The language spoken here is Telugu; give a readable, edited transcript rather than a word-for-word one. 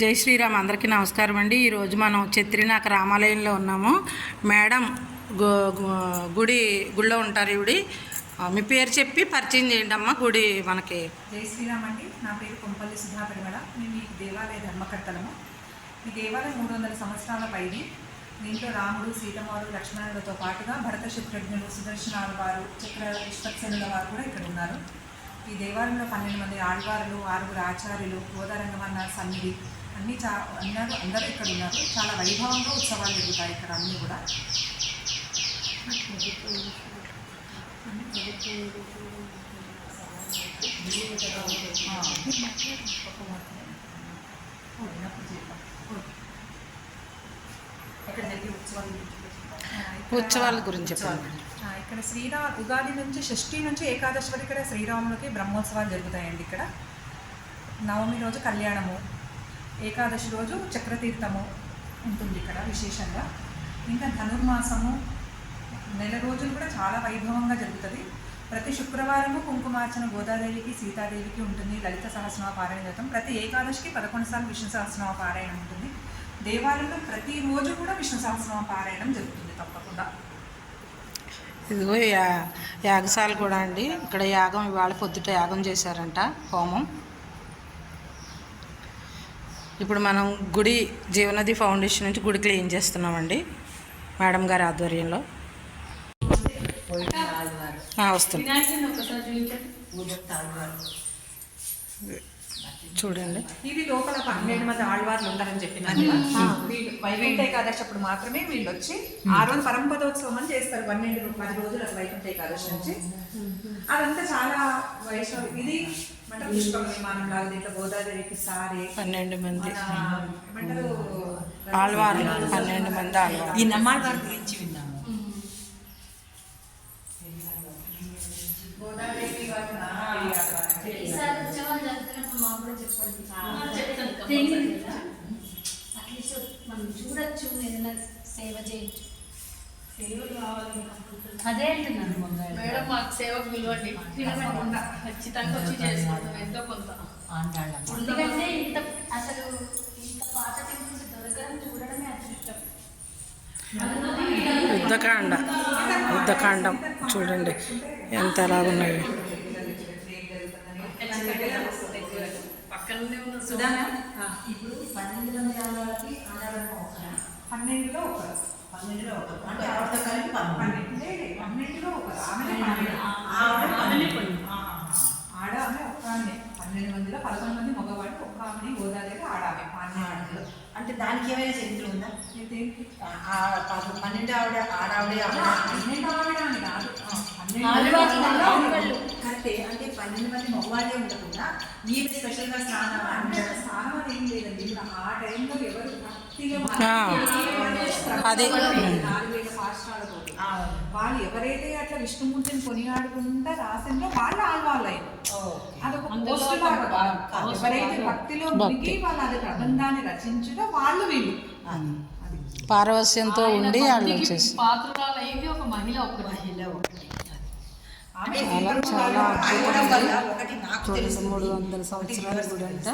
జై శ్రీరామ్. అందరికీ నమస్కారం అండి. ఈరోజు మనం చిత్రినాక రామాలయంలో ఉన్నాము. మేడం గుడిలో ఉంటారు. ఈవిడి మీ పేరు చెప్పి పరిచయం చేయండి అమ్మ. గుడి మనకి. జై శ్రీరామ్ అండి. నా పేరు కొంపల్లి సుధా పరిమళ. మేము ఈ దేవాలయ ధర్మకర్తలము. ఈ దేవాలయం 300 సంవత్సరాల పైది. దీంట్లో రాముడు, సీతమ్మవారు, లక్ష్మణులతో పాటుగా భరత శత్రుఘ్నులు, సుదర్శనాల వారు, చక్ర విశ్వక్సేనుల వారు కూడా ఇక్కడ ఉన్నారు. ఈ దేవాలయంలో 12 మంది ఆళ్వారులు, 6 ఆచార్యులు, గోదారంగమన్న సన్నిధి అన్నీ అందరూ ఇక్కడ ఉన్నారు. చాలా వైభవంగా ఉత్సవాలు జరుగుతాయి ఇక్కడ అన్నీ కూడా. ఉత్సవాల గురించి చెప్పండి. ఇక్కడ ఉగాది నుంచి షష్ఠి నుంచి ఏకాదశి వరకు ఇక్కడ శ్రీరాములకి బ్రహ్మోత్సవాలు జరుగుతాయండి. ఇక్కడ నవమి రోజు కళ్యాణము, ఏకాదశి రోజు చక్రతీర్థము ఉంటుంది ఇక్కడ విశేషంగా. ఇంకా ధనుర్మాసము నెల రోజులు కూడా చాలా వైభవంగా జరుగుతుంది. ప్రతి శుక్రవారము కుంకుమార్చన గోదాదేవికి, సీతాదేవికి ఉంటుంది. లలిత సహస్రనామ పారాయణ జరుగుతాం. ప్రతి ఏకాదశికి 11 సార్లు విష్ణు సహస్రనామ పారాయణం ఉంటుంది. దేవాలయంలో ప్రతిరోజు కూడా విష్ణు సహస్రనామ పారాయణం జరుగుతుంది తప్పకుండా. ఇదిగో యాగశాల కూడా అండి. ఇక్కడ యాగం ఇవాళ పొద్దుట యాగం చేశారంట, హోమం. ఇప్పుడు మనం గుడి జీవనది ఫౌండేషన్ నుంచి గుడి క్లీన్ చేస్తున్నామండి మేడం గారి ఆధ్వర్యంలో. వస్తుంది చూడండి. ఇది లోపల 12 మంది ఆళ్వార్లు ఉన్నారని చెప్పినారు. వీళ్ళు వైకుంఠ ఏకాదశి అప్పుడు మాత్రమే వీళ్ళు వచ్చి ఆ రోజు పరంపదోత్సవం అని చేస్తారు. 10 రోజులు వైకుంఠ ఏకాదశి నుంచి. అదంతా చాలా వైష్ణవ. ఇది అంటే పుష్ప విమానం లాగా. దీంట్లో గోదాదేవికి సారే 12 మంది ఏమంటారు ఆళ్వార్లు, 12 మంది ఆళ్వార్లు. ఈ నమ్మాళ్ళ వారి గురించి విన్నాము. గోదాదేవి చూడొచ్చు, ఏదైనా సేవ చేయొచ్చు. అదే అంటున్నాను మేడం, మాకు సేవకు పిలవండి. ఖచ్చితంగా వచ్చి చేసుకుంటాం ఎంతో కొంత. ఎందుకంటే ఇంత పాత టెంపుల్స్ దొరకడం చూడడమే అదృష్టం. యుద్ధకాండం చూడండి ఎంత ఎలాగున్నాయి. పక్కనే ఉన్న సుధా ఇప్పుడు 12 మంది ఆడవాళ్ళకి ఆడవాళ్ళకి ఒకరా? 12లో ఒకరు. 12లో ఒకరు అంటే ఆవిడతో కలిపి 12లో ఒకరు. ఆడ ఆమె ఒక్క ఆమె. 12 మందిలో 11 మంది మగవాళ్ళు, ఒక్క ఆమె గోదాదేవి ఆడామె. 12 అంటే దానికి ఏమైనా చరిత్ర ఉందా? 12 ఆవిడ ఆడావిడే 12 ఆవిడ అని కాదు. కరెక్టే. అంటే 12 మంది మగవాళ్ళే ఉండకుండా ఈమె స్పెషల్గా స్నానం అంటే స్నానం అని ఏం లేదండి. ఆ టైంలో ఎవరు భక్తిగా అదే 4,000 పాఠశాలతో వాళ్ళు ఎవరైతే అట్లా విష్ణుమూర్తిని కొనియాడుకుంటా రాసిందో వాళ్ళు ఆళ్వాళ్ళు అయ్యారు. అదొక పోస్ట్ లాగా. ఎవరైతే భక్తిలో మునిగి వాళ్ళు అది ప్రబంధాన్ని రచించడో వాళ్ళు వీళ్ళు పారవస్యంతో ఉండి వాళ్ళు చేసి పాత్రలు అయింది ఒక మహిళ ఒకటి. చాలా వల్ల ఒకటి నాకు తెలుసు 300 సంవత్సరాల గుడి అంట.